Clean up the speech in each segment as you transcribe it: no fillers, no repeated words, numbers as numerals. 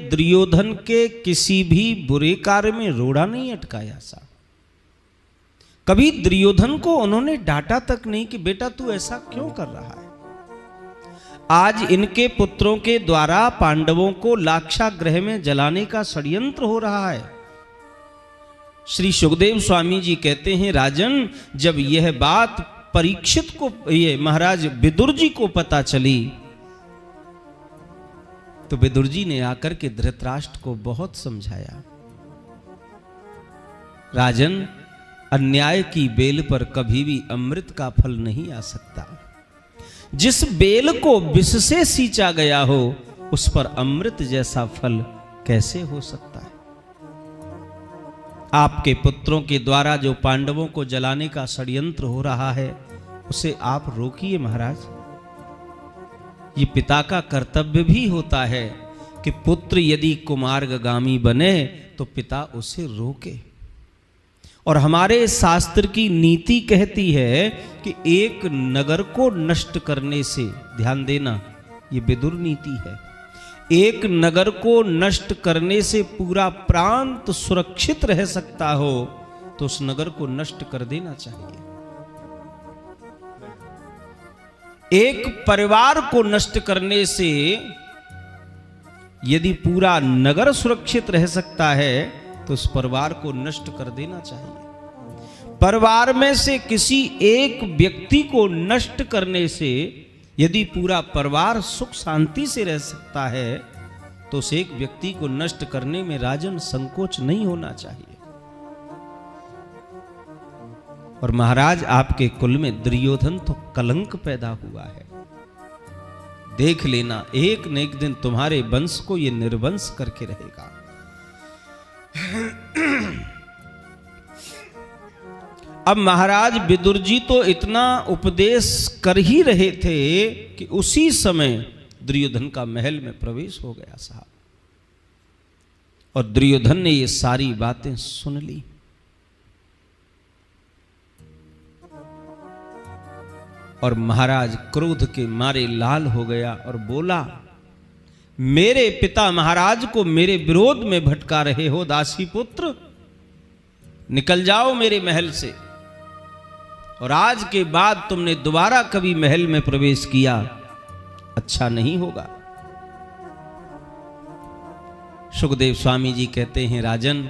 दुर्योधन के किसी भी बुरे कार्य में रोड़ा नहीं अटकाया सा। कभी दुर्योधन को उन्होंने डांटा तक नहीं कि बेटा तू ऐसा क्यों कर रहा है। आज इनके पुत्रों के द्वारा पांडवों को लाक्षागृह में जलाने का षड्यंत्र हो रहा है। श्री सुखदेव स्वामी जी कहते हैं, राजन जब यह बात परीक्षित को, ये महाराज विदुर जी को पता चली तो विदुर जी ने आकर के धृतराष्ट्र को बहुत समझाया। राजन, अन्याय की बेल पर कभी भी अमृत का फल नहीं आ सकता। जिस बेल को विष से सींचा गया हो उस पर अमृत जैसा फल कैसे हो सकता है। आपके पुत्रों के द्वारा जो पांडवों को जलाने का षड्यंत्र हो रहा है उसे आप रोकिए महाराज। ये पिता का कर्तव्य भी होता है कि पुत्र यदि कुमार्गगामी बने तो पिता उसे रोके। और हमारे शास्त्र की नीति कहती है कि एक नगर को नष्ट करने से, ध्यान देना ये विदुर नीति है, एक नगर को नष्ट करने से पूरा प्रांत सुरक्षित रह सकता हो तो उस नगर को नष्ट कर देना चाहिए। एक परिवार को नष्ट करने से यदि पूरा नगर सुरक्षित रह सकता है तो उस परिवार को नष्ट कर देना चाहिए। परिवार में से किसी एक व्यक्ति को नष्ट करने से यदि पूरा परिवार सुख शांति से रह सकता है तो उस एक व्यक्ति को नष्ट करने में राजन संकोच नहीं होना चाहिए। और महाराज आपके कुल में दुर्योधन तो कलंक पैदा हुआ है। देख लेना एक न एक दिन तुम्हारे वंश को ये निर्वंश करके रहेगा। अब महाराज विदुर जी तो इतना उपदेश कर ही रहे थे कि उसी समय दुर्योधन का महल में प्रवेश हो गया साहब। और दुर्योधन ने ये सारी बातें सुन ली। और महाराज क्रोध के मारे लाल हो गया और बोला, मेरे पिता महाराज को मेरे विरोध में भटका रहे हो दासी पुत्र, निकल जाओ मेरे महल से। और आज के बाद तुमने दोबारा कभी महल में प्रवेश किया अच्छा नहीं होगा। सुखदेव स्वामी जी कहते हैं, राजन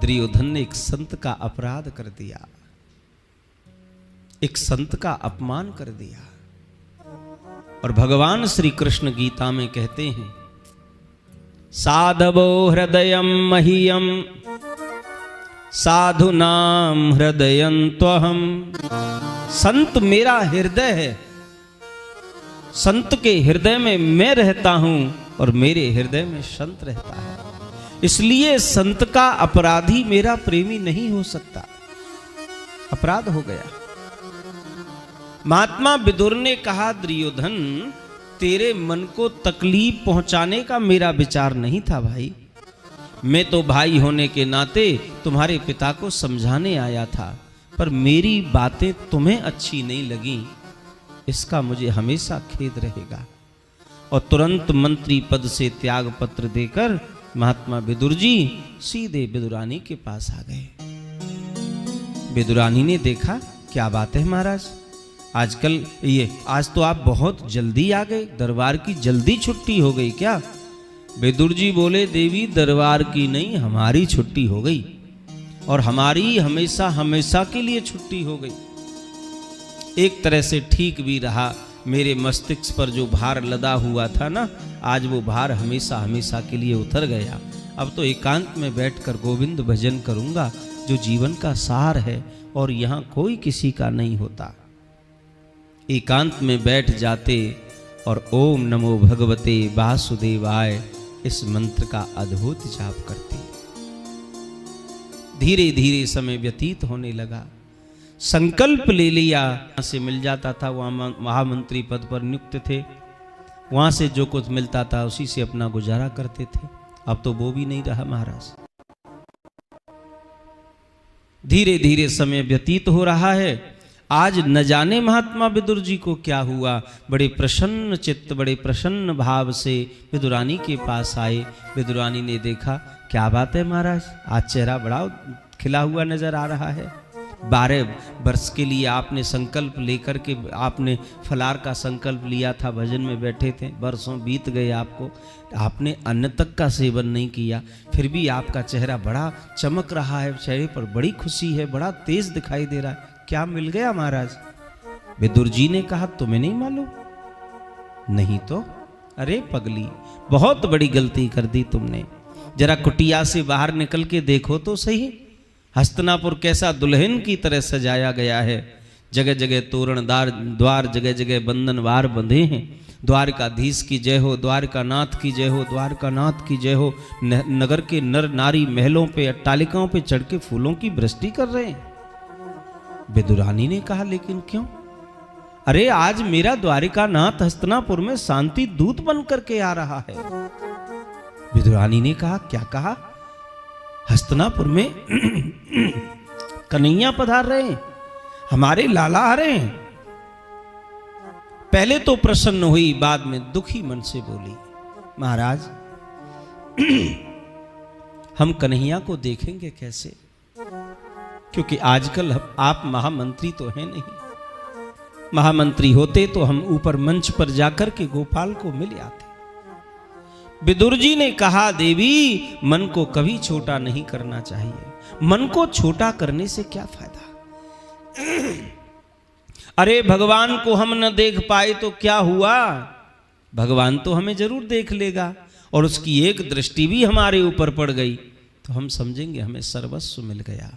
दुर्योधन ने एक संत का अपराध कर दिया, एक संत का अपमान कर दिया। और भगवान श्री कृष्ण गीता में कहते हैं, साधवो हृदयम मह्यम साधुनाम हृदयन्त्वहम्। संत मेरा हृदय है, संत के हृदय में मैं रहता हूं और मेरे हृदय में संत रहता है। इसलिए संत का अपराधी मेरा प्रेमी नहीं हो सकता। अपराध हो गया। महात्मा विदुर ने कहा, दुर्योधन तेरे मन को तकलीफ पहुंचाने का मेरा विचार नहीं था भाई। मैं तो भाई होने के नाते तुम्हारे पिता को समझाने आया था, पर मेरी बातें तुम्हें अच्छी नहीं लगी, इसका मुझे हमेशा खेद रहेगा। और तुरंत मंत्री पद से त्याग पत्र देकर महात्मा विदुर जी सीधे विदुरानी के पास आ गए। विदुरानी ने देखा, क्या बात है महाराज, आजकल ये आज तो आप बहुत जल्दी आ गए, दरबार की जल्दी छुट्टी हो गई क्या? विदुर जी बोले, देवी दरबार की नहीं हमारी छुट्टी हो गई, और हमारी हमेशा हमेशा के लिए छुट्टी हो गई। एक तरह से ठीक भी रहा, मेरे मस्तिष्क पर जो भार लदा हुआ था ना, आज वो भार हमेशा हमेशा के लिए उतर गया। अब तो एकांत में बैठकर गोविंद भजन करूंगा, जो जीवन का सार है, और यहाँ कोई किसी का नहीं होता। एकांत में बैठ जाते और ओम नमो भगवते वासुदेवाय इस मंत्र का अद्भुत जाप करते। धीरे धीरे समय व्यतीत होने लगा। संकल्प ले लिया, वहां से मिल जाता था, वहां महामंत्री पद पर नियुक्त थे, वहां से जो कुछ मिलता था उसी से अपना गुजारा करते थे। अब तो वो भी नहीं रहा महाराज। धीरे धीरे समय व्यतीत हो रहा है। आज न जाने महात्मा विदुर जी को क्या हुआ, बड़े प्रसन्न चित्त, बड़े प्रसन्न भाव से विदुरानी के पास आए। विदुरानी ने देखा, क्या बात है महाराज, आज चेहरा बड़ा खिला हुआ नजर आ रहा है। 12 वर्ष के लिए आपने संकल्प लेकर के, आपने फलार का संकल्प लिया था, भजन में बैठे थे, वर्षों बीत गए, आपने अन्न तक का सेवन नहीं किया, फिर भी आपका चेहरा बड़ा चमक रहा है, चेहरे पर बड़ी खुशी है, बड़ा तेज दिखाई दे रहा है, क्या मिल गया महाराज? विदुर जी ने कहा, तुम्हें नहीं मालूम? नहीं तो? अरे पगली, बहुत बड़ी गलती कर दी तुमने। जरा कुटिया से बाहर निकल के देखो तो सही, हस्तिनापुर कैसा दुल्हन की तरह सजाया गया है। जगह जगह तोरणदार द्वार, जगह जगह बंधनवार बंधे हैं। द्वारकाधीश की जय हो, द्वारकानाथ की जय हो, द्वारकानाथ की जय हो। नगर के नर नारी महलों पे, अट्टालिकाओं पे चढ़ के फूलों की वृष्टि कर रहे हैं। विदुरानी ने कहा, लेकिन क्यों? अरे आज मेरा द्वारिकानाथ हस्तिनापुर में शांति दूत बन करके आ रहा है। विदुरानी ने कहा, क्या कहा? हस्तिनापुर में कन्हैया पधार रहे हैं, हमारे लाला आ रहे हैं। पहले तो प्रसन्न हुई, बाद में दुखी मन से बोली, महाराज हम कन्हैया को देखेंगे कैसे? क्योंकि आजकल आप महामंत्री तो हैं नहीं। महामंत्री होते तो हम ऊपर मंच पर जाकर के गोपाल को मिल आते। विदुर जी ने कहा, देवी मन को कभी छोटा नहीं करना चाहिए, मन को छोटा करने से क्या फायदा? अरे भगवान को हम न देख पाए तो क्या हुआ, भगवान तो हमें जरूर देख लेगा, और उसकी एक दृष्टि भी हमारे ऊपर पड़ गई तो हम समझेंगे हमें सर्वस्व मिल गया।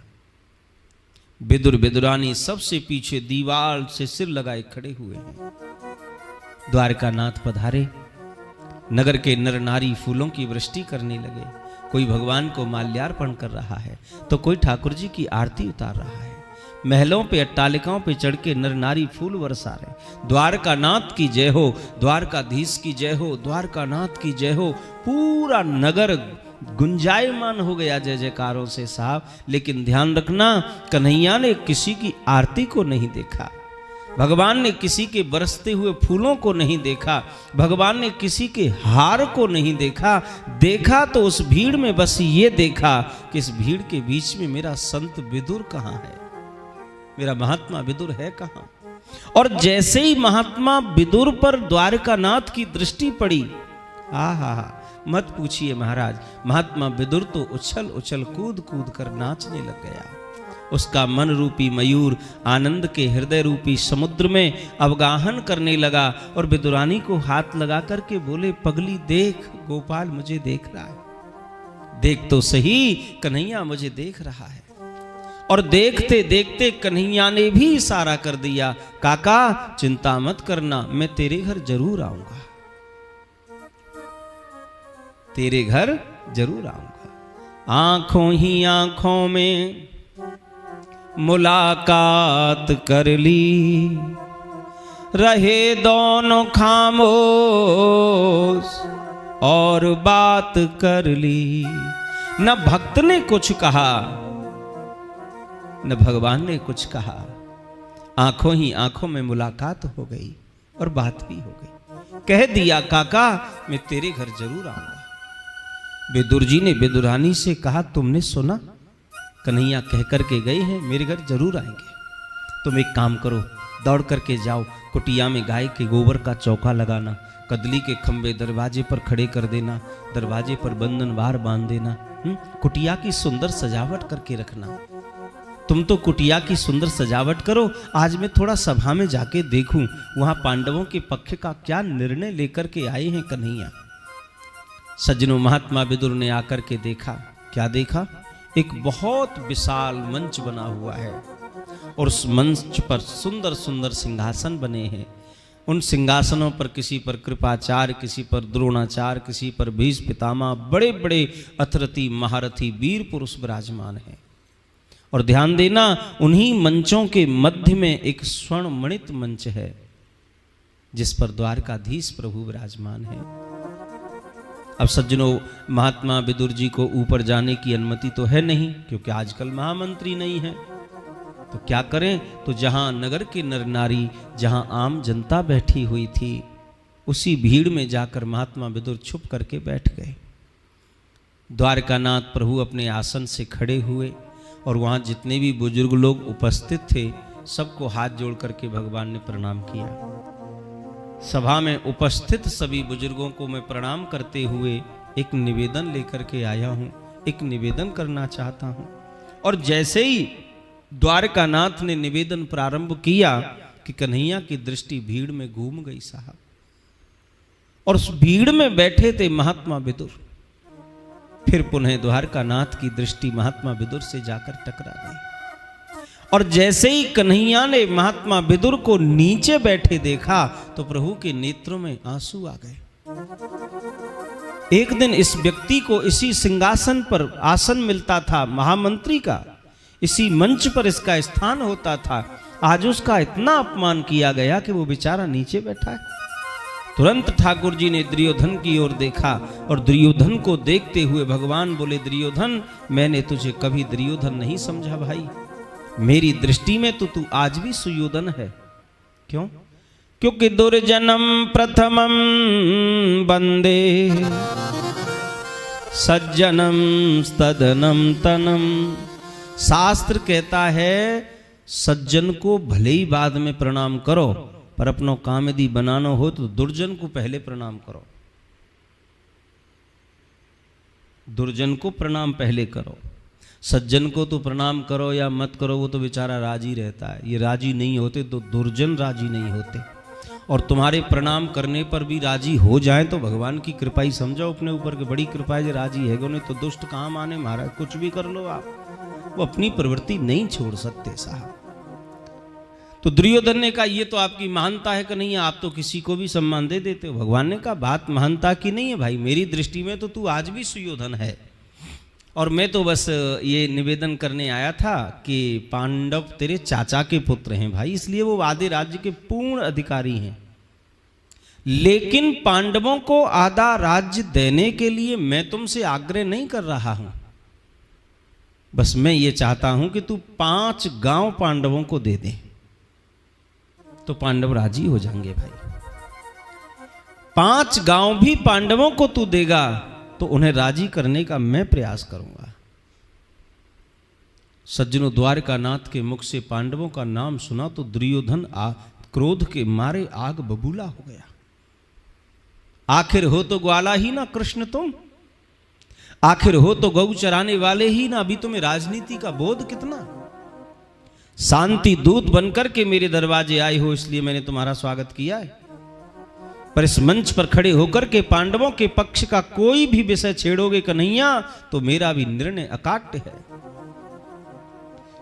विदुर विदुरानी सबसे पीछे दीवार से सिर लगाए खड़े हुए हैं। द्वारकानाथ पधारे, नगर के नर नारी फूलों की वृष्टि करने लगे। कोई भगवान को माल्यार्पण कर रहा है तो कोई ठाकुर जी की आरती उतार रहा है। महलों पे, अट्टालिकाओं पे चढ़ के नर नारी फूल बरसा रहे। द्वारकानाथ की जय हो, द्वारकाधीश की जय हो, द्वारकानाथ की जय हो। पूरा नगर गुंजायमान हो गया जय जयकारों से साहब। लेकिन ध्यान रखना, कन्हैया ने किसी की आरती को नहीं देखा, भगवान ने किसी के बरसते हुए फूलों को नहीं देखा, भगवान ने किसी के हार को नहीं देखा। देखा तो उस भीड़ में बस ये देखा कि इस भीड़ के बीच में मेरा संत विदुर कहाँ है, मेरा महात्मा विदुर है कहाँ? और जैसे ही महात्मा विदुर पर द्वारकानाथ की दृष्टि पड़ी, आहा, मत पूछिए महाराज, महात्मा विदुर तो उछल उछल कूद कूद कर नाचने लग गया। उसका मन रूपी मयूर आनंद के हृदय रूपी समुद्र में अवगाहन करने लगा और विदुरानी को हाथ लगा करके बोले, पगली देख, गोपाल मुझे देख रहा है, देख तो सही, कन्हैया मुझे देख रहा है। और देखते देखते कन्हैया ने भी इशारा कर दिया, काका चिंता मत करना, मैं तेरे घर जरूर आऊंगा, तेरे घर जरूर आऊंगा। आंखों ही आंखों में मुलाकात कर ली, रहे दोनों खामोश और बात कर ली। न भक्त ने कुछ कहा न भगवान ने कुछ कहा, आंखों ही आंखों में मुलाकात हो गई और बात भी हो गई। कह दिया, काका मैं तेरे घर जरूर आऊंगा। विदुर जी ने विदुरानी से कहा, तुमने सुना, कन्हैया कह करके गए हैं मेरे घर जरूर आएंगे। तुम एक काम करो, दौड़ करके जाओ, कुटिया में गाय के गोबर का चौका लगाना, कदली के खंबे दरवाजे पर खड़े कर देना, दरवाजे पर बंधनवार बांध देना, कुटिया की सुंदर सजावट करके रखना। तुम तो कुटिया की सुंदर सजावट करो, आज मैं थोड़ा सभा में जाके देखूं वहां पांडवों के पक्ष का क्या निर्णय लेकर के आए हैं कन्हैया। सज्जनों, महात्मा विदुर ने आकर के देखा, क्या देखा? एक बहुत विशाल मंच बना हुआ है और उस मंच पर सुंदर सुंदर सिंहासन बने हैं। उन सिंहासनों पर किसी पर कृपाचार्य, किसी पर द्रोणाचार्य, किसी पर भीष्म पितामह, बड़े बड़े अथरथी महारथी वीर पुरुष विराजमान हैं। और ध्यान देना, उन्हीं मंचों के मध्य में एक स्वर्णमणित मंच है जिस पर द्वारकाधीश प्रभु विराजमान है। अब सज्जनों, महात्मा विदुर जी को ऊपर जाने की अनुमति तो है नहीं, क्योंकि आजकल महामंत्री नहीं है। तो क्या करें? तो जहां नगर के नर नारी, जहां आम जनता बैठी हुई थी, उसी भीड़ में जाकर महात्मा विदुर छुप करके बैठ गए। द्वारकानाथ प्रभु अपने आसन से खड़े हुए और वहां जितने भी बुजुर्ग लोग उपस्थित थे सबको हाथ जोड़ करके भगवान ने प्रणाम किया। सभा में उपस्थित सभी बुजुर्गों को मैं प्रणाम करते हुए एक निवेदन लेकर के आया हूं, एक निवेदन करना चाहता हूं। और जैसे ही द्वारकानाथ ने निवेदन प्रारंभ किया कि कन्हैया की दृष्टि भीड़ में घूम गई साहब, और उस भीड़ में बैठे थे महात्मा विदुर। फिर पुनः द्वारकानाथ की दृष्टि महात्मा विदुर से जाकर टकरा गई, और जैसे ही कन्हैया ने महात्मा विदुर को नीचे बैठे देखा तो प्रभु के नेत्रों में आंसू आ गए। एक दिन इस व्यक्ति को इसी सिंहासन पर आसन मिलता था महामंत्री का, इसी मंच पर इसका स्थान होता था। आज उसका इतना अपमान किया गया कि वो बेचारा नीचे बैठा है। तुरंत ठाकुर जी ने दुर्योधन की ओर देखा और दुर्योधन को देखते हुए भगवान बोले, दुर्योधन, मैंने तुझे कभी दुर्योधन नहीं समझा भाई, मेरी दृष्टि में तो तू आज भी सुयोधन है। क्यों? क्योंकि दुर्जनम प्रथमम वंदे सज्जनम तदनम तनम। शास्त्र कहता है सज्जन को भले ही बाद में प्रणाम करो, पर अपनो काम यदि बनाना हो तो दुर्जन को पहले प्रणाम करो। दुर्जन को प्रणाम पहले करो, सज्जन को तो प्रणाम करो या मत करो, वो तो बेचारा राजी रहता है। ये राजी नहीं होते तो दुर्जन राजी नहीं होते, और तुम्हारे प्रणाम करने पर भी राजी हो जाए तो भगवान की कृपा ही समझो अपने ऊपर के, बड़ी कृपा है जो राजी है। नहीं तो दुष्ट कहाँ माने महाराज, कुछ भी कर लो आप, वो अपनी प्रवृत्ति नहीं छोड़ सकते साहब। तो दुर्योधन ने कहा ये तो आपकी महानता है कि नहीं, आप तो किसी को भी सम्मान दे देते हो। भगवान ने कहा बात महानता की नहीं है भाई, मेरी दृष्टि में तो तू आज भी सुयोधन है, और मैं तो बस ये निवेदन करने आया था कि पांडव तेरे चाचा के पुत्र हैं भाई, इसलिए वो आधे राज्य के पूर्ण अधिकारी हैं। लेकिन पांडवों को आधा राज्य देने के लिए मैं तुमसे आग्रह नहीं कर रहा हूं, बस मैं ये चाहता हूं कि तू 5 गांव पांडवों को दे दे, तो पांडव राजी हो जाएंगे भाई। 5 गांव भी पांडवों को तू देगा तो उन्हें राजी करने का मैं प्रयास करूंगा। सज्जनों, द्वारकानाथ के मुख से पांडवों का नाम सुना तो दुर्योधन क्रोध के मारे आग बबूला हो गया। आखिर हो तो ग्वाला ही ना कृष्ण तुम, आखिर हो तो गौ चराने वाले ही ना, अभी तुम्हें राजनीति का बोध कितना। शांति दूत बनकर के मेरे दरवाजे आए हो, इसलिए मैंने तुम्हारा स्वागत किया है, पर इस मंच पर खड़े होकर के पांडवों के पक्ष का कोई भी विषय छेड़ोगे कन्हैया तो मेरा भी निर्णय अकाट्य है।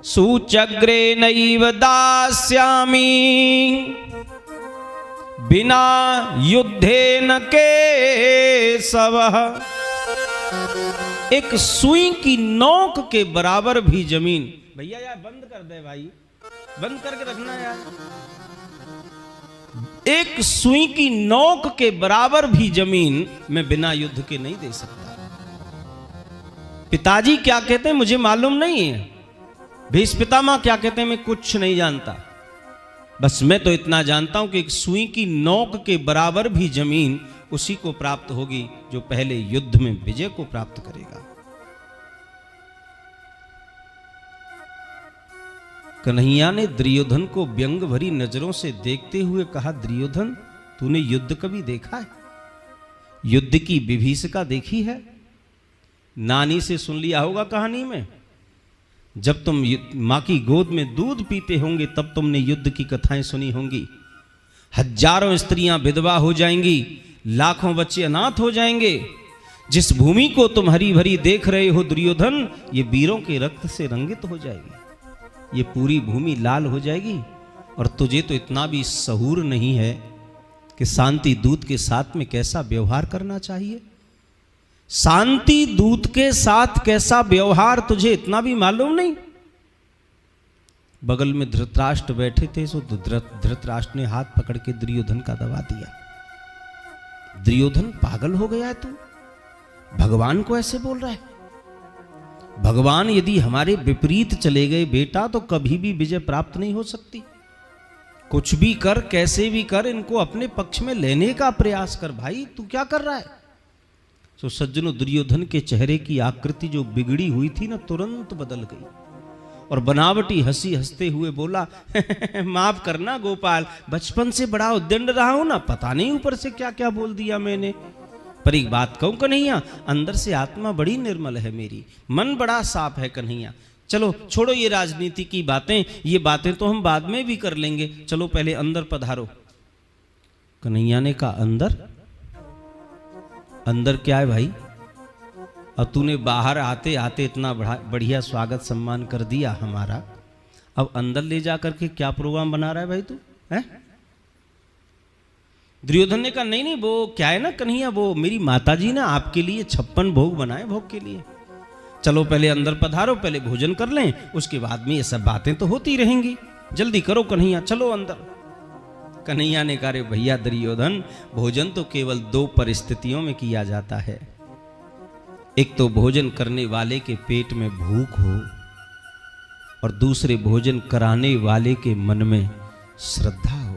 सूचग्रे नैव दास्यामि बिना युद्धेन केशवः। एक सुई की नोक के बराबर भी जमीन, भैया यार बंद कर दे भाई, बंद करके रखना यार। एक सुई की नोक के बराबर भी जमीन मैं बिना युद्ध के नहीं दे सकता। पिताजी क्या कहते हैं मुझे मालूम नहीं है, भीष्म पितामह क्या कहते हैं मैं कुछ नहीं जानता, बस मैं तो इतना जानता हूं कि एक सुई की नोक के बराबर भी जमीन उसी को प्राप्त होगी जो पहले युद्ध में विजय को प्राप्त करेगा। कन्हैया ने दुर्योधन को व्यंग भरी नजरों से देखते हुए कहा, दुर्योधन तूने युद्ध कभी देखा है? युद्ध की विभीषिका देखी है? नानी से सुन लिया होगा कहानी में, जब तुम मां की गोद में दूध पीते होंगे तब तुमने युद्ध की कथाएं सुनी होंगी। हजारों स्त्रियां विधवा हो जाएंगी, लाखों बच्चे अनाथ हो जाएंगे। जिस भूमि को तुम हरी भरी देख रहे हो दुर्योधन, ये वीरों के रक्त से रंगित हो जाएगी, ये पूरी भूमि लाल हो जाएगी। और तुझे तो इतना भी सहूर नहीं है कि शांति दूत के साथ में कैसा व्यवहार करना चाहिए। शांति दूत के साथ कैसा व्यवहार तुझे इतना भी मालूम नहीं। बगल में धृतराष्ट्र बैठे थे, सो धृतराष्ट्र ने हाथ पकड़ के दुर्योधन का दबा दिया। दुर्योधन पागल हो गया है तू, भगवान को ऐसे बोल रहा है? भगवान यदि हमारे विपरीत चले गए बेटा तो कभी भी विजय प्राप्त नहीं हो सकती। कुछ भी कर, कैसे भी कर, इनको अपने पक्ष में लेने का प्रयास कर। भाई तू क्या कर रहा है? तो सज्जनों, दुर्योधन के चेहरे की आकृति जो बिगड़ी हुई थी ना, तुरंत बदल गई और बनावटी हंसी हंसते हुए बोला माफ करना गोपाल, बचपन से बड़ा उद्दंड रहा हूं ना, पता नहीं ऊपर से क्या क्या बोल दिया मैंने। पर एक बात कहूं कन्हैया, अंदर से आत्मा बड़ी निर्मल है मेरी, मन बड़ा साफ है कन्हैया। चलो छोड़ो ये राजनीति की बातें, ये बातें तो हम बाद में भी कर लेंगे, चलो पहले अंदर पधारो। कन्हैया ने कहा अंदर? अंदर क्या है भाई? अब तूने बाहर आते आते इतना बढ़िया स्वागत सम्मान कर दिया हमारा, अब अंदर ले जा करके क्या प्रोग्राम बना रहा है भाई तू? है? दुर्योधन ने कहा नहीं नहीं, वो क्या है ना कन्हैया, वो मेरी माताजी ना आपके लिए 56 भोग बनाए, भोग के लिए। चलो पहले अंदर पधारो, पहले भोजन कर लें, उसके बाद में ये सब बातें तो होती रहेंगी। जल्दी करो कन्हैया, चलो अंदर। कन्हैया ने कहा भैया दुर्योधन, भोजन तो केवल 2 परिस्थितियों में किया जाता है। एक तो भोजन करने वाले के पेट में भूख हो, और दूसरे भोजन कराने वाले के मन में श्रद्धा हो।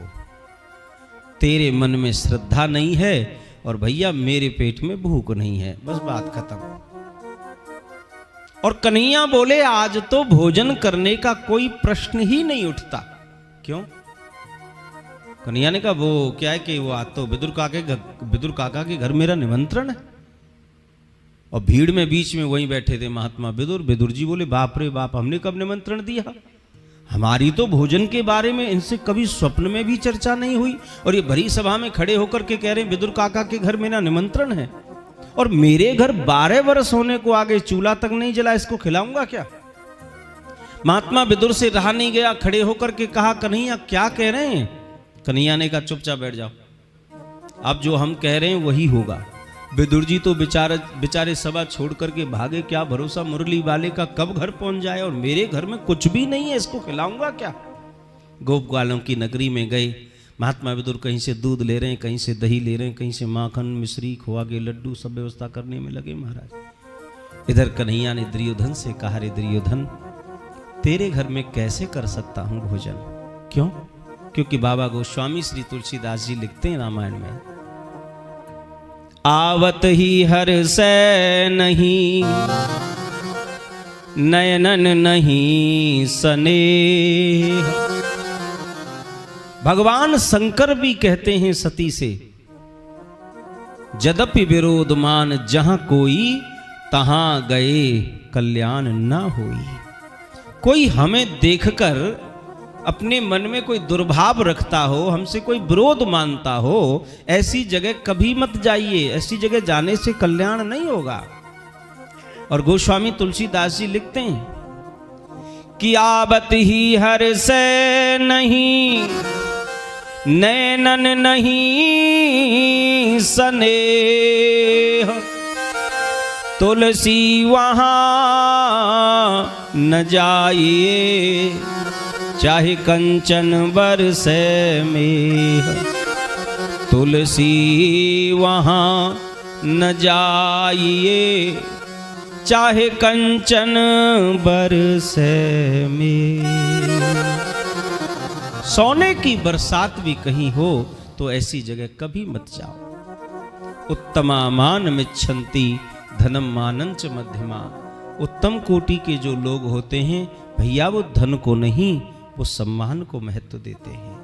तेरे मन में श्रद्धा नहीं है और भैया मेरे पेट में भूख नहीं है, बस बात खत्म। और कन्हैया बोले आज तो भोजन करने का कोई प्रश्न ही नहीं उठता। क्यों? कन्हैया ने कहा वो क्या है कि वो आज तो विदुर काका के घर मेरा निमंत्रण है, और भीड़ में बीच में वहीं बैठे थे महात्मा विदुर। विदुर जी बोले बाप रे बाप, हमने कब निमंत्रण दिया? हमारी तो भोजन के बारे में इनसे कभी स्वप्न में भी चर्चा नहीं हुई, और ये भरी सभा में खड़े होकर के कह रहे हैं विदुर काका के घर मेरा निमंत्रण है, और मेरे घर 12 वर्ष होने को आगे चूल्हा तक नहीं जला, इसको खिलाऊंगा क्या? महात्मा विदुर से रहा नहीं गया, खड़े होकर के कहा कन्हैया क्या कह रहे हैं? कन्हैया ने कहा चुपचाप बैठ जाओ, अब जो हम कह रहे हैं वही होगा। विदुर जी तो बेचारे सभा छोड़ करके भागे, क्या भरोसा मुरली वाले का कब घर पहुंच जाए, और मेरे घर में कुछ भी नहीं है, इसको खिलाऊंगा क्या? गोप ग्वालों की नगरी में गए। महात्मा विदुर कहीं से दूध ले रहे हैं, कहीं से दही ले रहे हैं, कहीं से माखन मिश्री खोआ के लड्डू सब व्यवस्था करने में लगे महाराज। इधर कन्हैया ने दुर्योधन से कहा रे दुर्योधन, तेरे घर में कैसे कर सकता हूं भोजन? क्यों? क्योंकि बाबा गोस्वामी श्री तुलसीदास जी लिखते हैं रामायण में, आवत ही हर से नहीं, नयनन नहीं स्नेह। भगवान शंकर भी कहते हैं सती से, यद्यपि विरोध मान जहां कोई, तहां गए कल्याण ना होई। कोई हमें देखकर अपने मन में कोई दुर्भाव रखता हो, हमसे कोई विरोध मानता हो, ऐसी जगह कभी मत जाइए, ऐसी जगह जाने से कल्याण नहीं होगा। और गोस्वामी तुलसीदास जी लिखते हैं कि आवत ही हर से नहीं, नैनन नहीं स्नेह। तुलसी वहां न जाइए, चाहे कंचन बरसे मेह। तुलसी वहां न जाइए, चाहे कंचन बरसे मेह। सोने की बरसात भी कहीं हो तो ऐसी जगह कभी मत जाओ। उत्तमा मान मिच्छन्ति धनम मानंच मध्यमा। उत्तम कोटि के जो लोग होते हैं भैया, वो धन को नहीं, वो सम्मान को महत्व देते हैं।